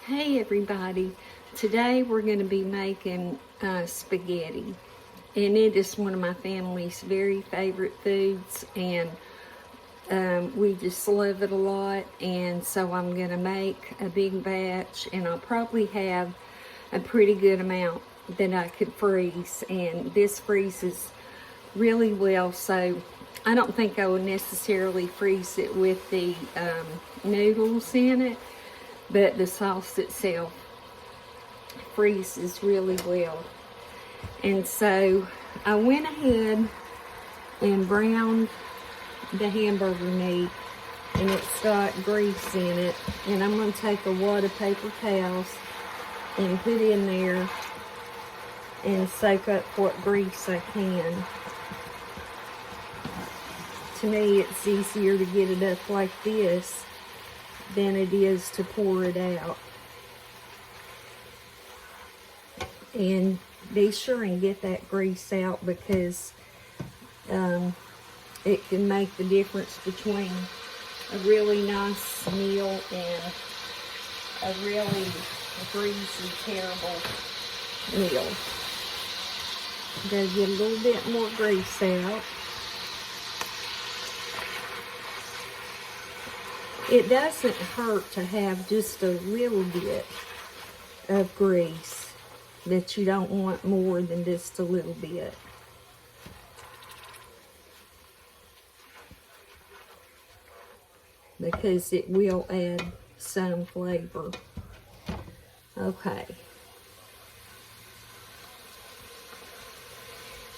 Hey everybody, today we're going to be making spaghetti, and it is one of my family's very favorite foods, and we just love it a lot. And so I'm going to make a big batch, and I'll probably have a pretty good amount that I could freeze, and this freezes really well, so I don't think I would necessarily freeze it with the noodles in it, but the sauce itself freezes really well. And so I went ahead and browned the hamburger meat, and it's got grease in it, and I'm going to take a wad of paper towels and put in there and soak up what grease I can. To me, it's easier to get it up like this than it is to pour it out. And be sure and get that grease out, because it can make the difference between a really nice meal and a really greasy, terrible meal. Gotta get a little bit more grease out. It doesn't hurt to have just a little bit of grease, but you don't want more than just a little bit. Because it will add some flavor. Okay.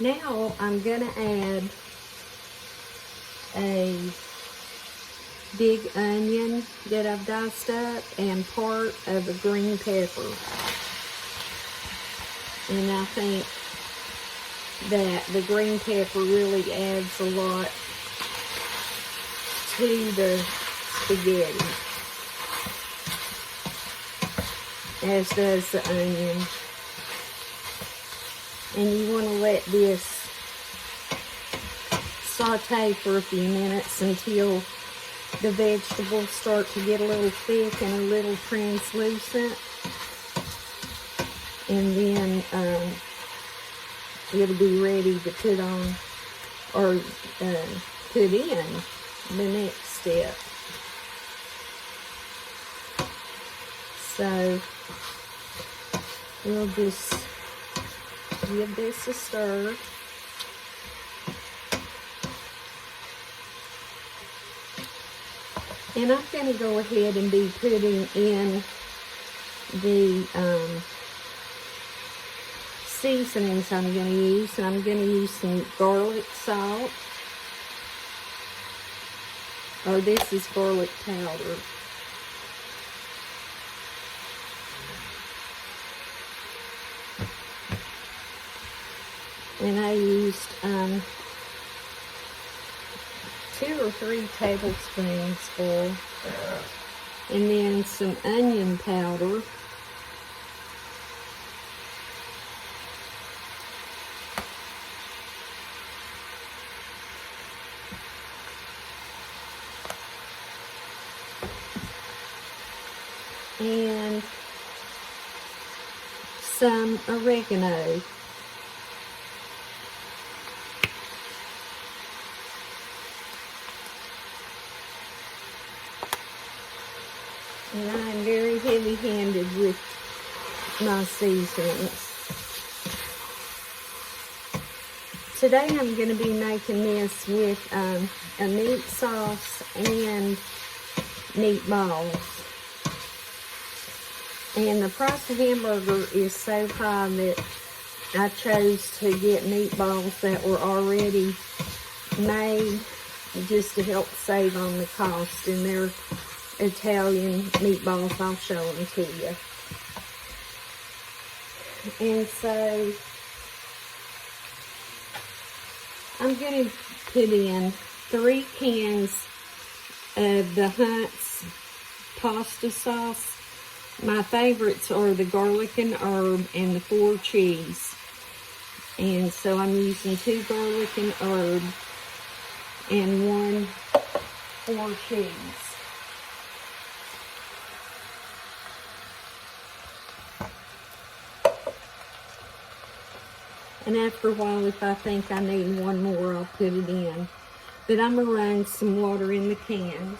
Now I'm gonna add a big onion that I've diced up and part of a green pepper. And I think that the green pepper really adds a lot to the spaghetti, as does the onion. And you want to let this saute for a few minutes until the vegetables start to get a little thick and a little translucent. And then it'll be ready to put on, or put in the next step. So we'll just give this a stir. And I'm going to go ahead and be putting in the seasonings I'm going to use. And I'm going to use some garlic salt. Oh, this is garlic powder. And I used 2 or 3 tablespoons full. And then some onion powder. And some oregano. And I'm very heavy-handed with my seasonings. Today I'm going to be making this with a meat sauce and meatballs. And the price of hamburger is so high that I chose to get meatballs that were already made, just to help save on the cost. And they're Italian meatballs. I'll show them to you. And so I'm going to put in 3 cans of the Hunt's pasta sauce. My favorites are the garlic and herb and the 4 cheese. And so I'm using 2 garlic and herb and 1 4 cheese. And after a while, if I think I need one more, I'll put it in. But I'm going to run some water in the cans.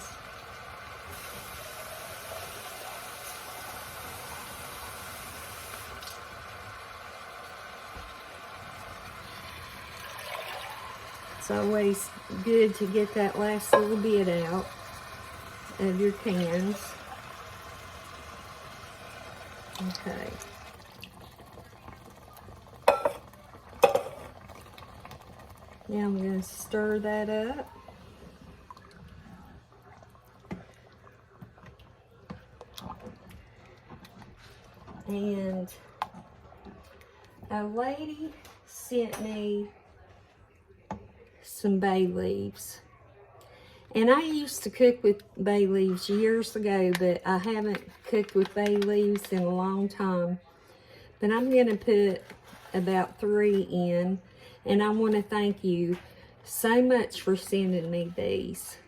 It's always good to get that last little bit out of your cans. Okay. Now I'm going to stir that up. And a lady sent me some bay leaves. And I used to cook with bay leaves years ago, but I haven't cooked with bay leaves in a long time. But I'm going to put about 3 in. And I want to thank you so much for sending me these.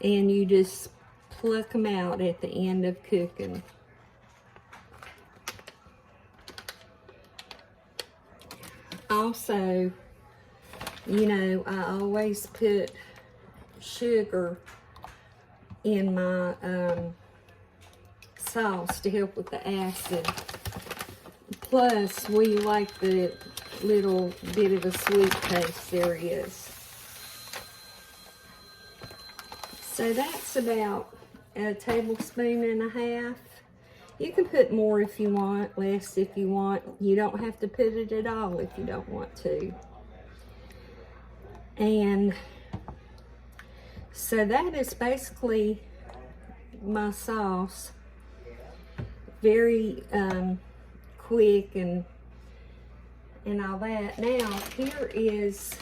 And you just pluck them out at the end of cooking. Also, you know, I always put sugar in my sauce to help with the acid. Plus, we like the little bit of a sweet taste there is. So that's about a tablespoon and a half. You can put more if you want, less if you want. You don't have to put it at all if you don't want to. And so that is basically my sauce. Very quick and all that. Now, here is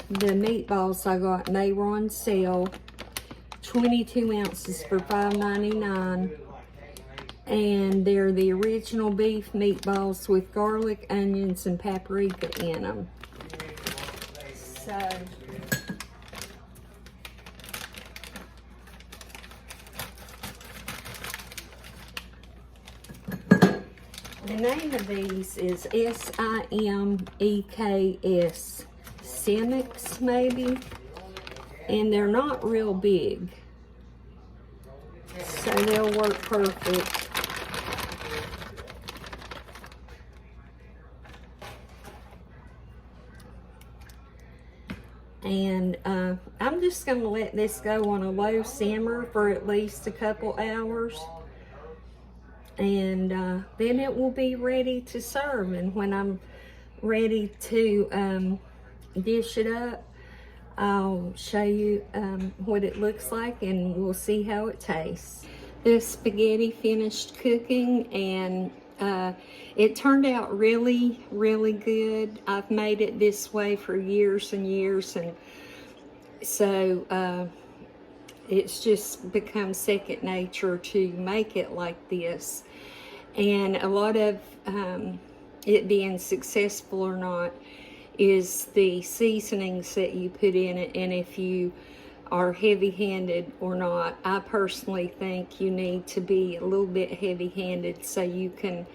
the meatballs I got, and they were on sale. 22 ounces for $5.99. And they're the original beef meatballs with garlic, onions, and paprika in them. So, the name of these is S-I-M-E-K-S. Simix, maybe. And they're not real big. So they'll work perfect. And I'm just going to let this go on a low simmer for at least a couple hours. And then it will be ready to serve. And when I'm ready to dish it up, I'll show you what it looks like, and we'll see how it tastes. The spaghetti finished cooking, and it turned out really, really good. I've made it this way for years and years, and so it's just become second nature to make it like this. And a lot of it being successful or not is the seasonings that you put in it, and if you are heavy-handed or not. I personally think you need to be a little bit heavy-handed so you can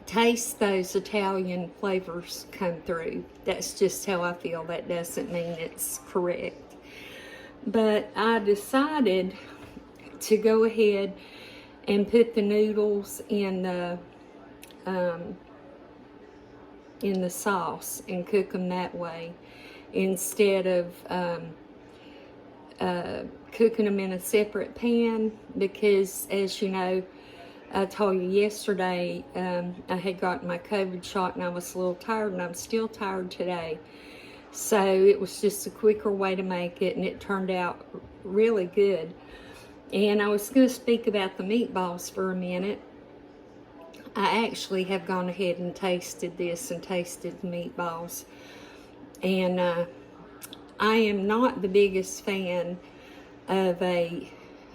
taste those Italian flavors come through. That's just how I feel. That doesn't mean it's correct. But I decided to go ahead and put the noodles in the sauce and cook them that way, instead of cooking them in a separate pan, because, as you know, I told you yesterday, I had gotten my COVID shot and I was a little tired, and I'm still tired today. So it was just a quicker way to make it, and it turned out really good. And I was going to speak about the meatballs for a minute. I actually have gone ahead and tasted this and tasted the meatballs. And I am not the biggest fan of a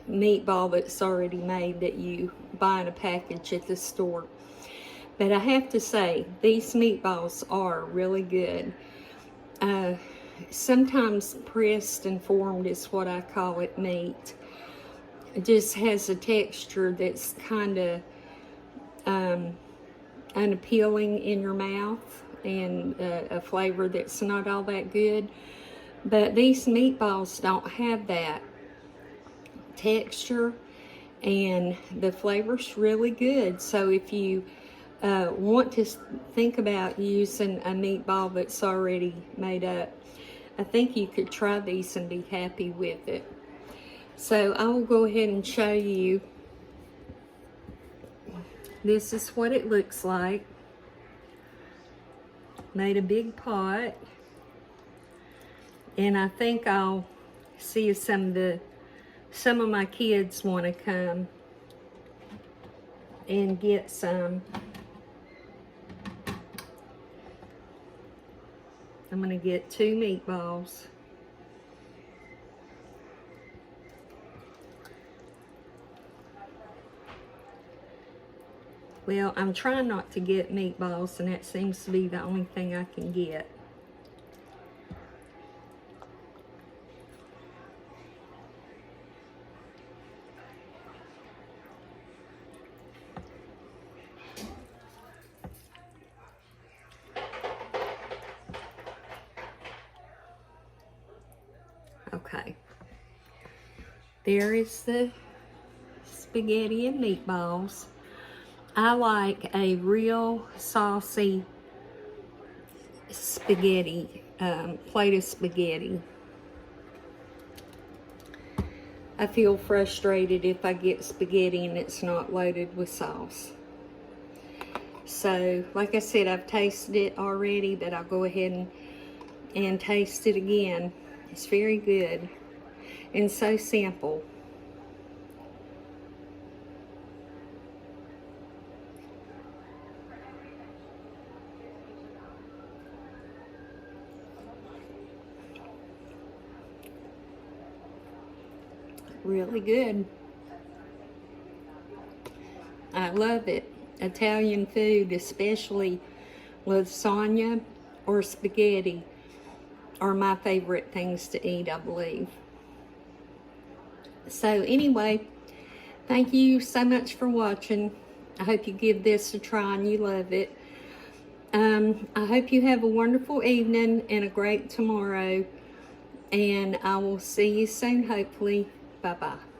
meatball that's already made that you buy in a package at the store. But I have to say, these meatballs are really good. Sometimes pressed and formed is what I call it meat. It just has a texture that's kind of unappealing in your mouth and a flavor that's not all that good. But these meatballs don't have that texture, and the flavor's really good. So if you want to think about using a meatball that's already made up, I think you could try these and be happy with it. So I will go ahead and show you. This is what it looks like. Made a big pot, and I think I'll see if some of my kids want to come and get some. I'm going to get 2 meatballs. Well, I'm trying not to get meatballs, and that seems to be the only thing I can get. Okay. There is the spaghetti and meatballs. I like a real saucy spaghetti, plate of spaghetti. I feel frustrated if I get spaghetti and it's not loaded with sauce. So, like I said, I've tasted it already, but I'll go ahead and taste it again. It's very good and so simple. Really good. I love it. Italian food, especially lasagna or spaghetti, are my favorite things to eat, I believe. So anyway, thank you so much for watching. I hope you give this a try and you love it. I hope you have a wonderful evening and a great tomorrow. And I will see you soon, hopefully. Bye-bye.